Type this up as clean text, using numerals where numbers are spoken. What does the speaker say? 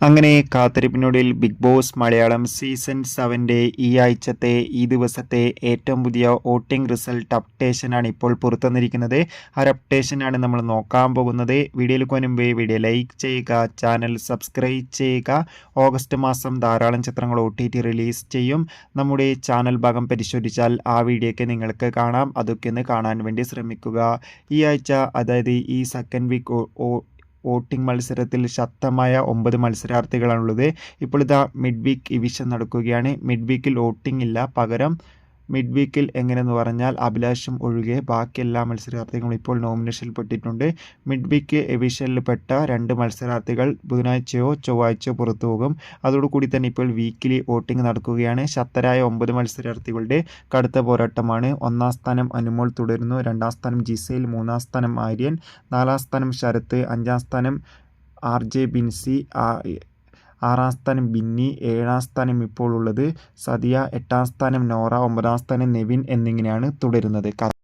അങ്ങനെ കാത്തിരിപ്പിനൊടുവിൽ big boss Malayalam season 7 ഈ ആഴ്ചത്തെ ഈ ദിവസത്തെ ഏറ്റവും പുതിയ വോട്ടിംഗ് റിസൾട്ട് അപ്ഡേഷനാണ് ഇപ്പോൾ പുറത്തുവന്നിരിക്കുന്നത്. ആ ഒരു അപ്ഡേഷനാണ് നമ്മൾ നോക്കാൻ പോകുന്നത്. വീഡിയോയിൽ മുൻപ് വീഡിയോ ലൈക്ക് ചെയ്യുക, ചാനൽ സബ്സ്ക്രൈബ് ചെയ്യുക. ഓഗസ്റ്റ് മാസം ധാരാളം ചിത്രങ്ങൾ OTT റിലീസ് ചെയ്യും. നമ്മുടെ ചാനൽ ഭാഗം പരിശോധിച്ചാൽ ആ വീഡിയോയ്ക്ക് നിങ്ങൾക്ക് കാണാം. അതൊക്കെ ഒന്ന് കാണാൻ വേണ്ടി ശ്രമിക്കുക. ഈ ആഴ്ച, അതായത് ഈ സെക്കൻഡ് വീക്ക് വോട്ടിംഗ് മത്സരത്തിൽ ശക്തമായ 9 മത്സരാർത്ഥികളാണുള്ളത്. ഇപ്പോൾ ഇതാ മിഡ് വീക്ക് ഇവിഷൻ നടക്കുകയാണ്. മിഡ് വീക്കിൽ വോട്ടിംഗ് ഇല്ല. പകരം മിഡ് വീക്കിൽ എങ്ങനെയെന്ന് പറഞ്ഞാൽ അഭിലാഷും ഒഴികെ ബാക്കി എല്ലാ മത്സരാർത്ഥികളും ഇപ്പോൾ നോമിനേഷനിൽ പെട്ടിട്ടുണ്ട്. മിഡ് വീക്ക് എവിഷനിൽപ്പെട്ട 2 മത്സരാർത്ഥികൾ ബുധനാഴ്ചയോ ചൊവ്വാഴ്ചയോ പുറത്തു പോകും. അതോടുകൂടി തന്നെ ഇപ്പോൾ വീക്കിലി വോട്ടിംഗ് നടക്കുകയാണ്. ശക്തരായ 9 മത്സരാർത്ഥികളുടെ കടുത്ത പോരാട്ടമാണ്. 1-ാം സ്ഥാനം അനുമോൾ തുടരുന്നു, 2-ാം സ്ഥാനം ജിസേൽ, 3-ാം സ്ഥാനം ആര്യൻ, 4-ാം സ്ഥാനം ശരത്ത്, 5-ാം സ്ഥാനം RJ ബിൻസി, 6-ാം സ്ഥാനം ബിന്നി, 7-ാം സ്ഥാനം ഇപ്പോൾ ഉള്ളത് സദിയ, 8-ാം സ്ഥാനം നോറ, 9-ാം സ്ഥാനം നെവിൻ എന്നിങ്ങനെയാണ് തുടരുന്നത്.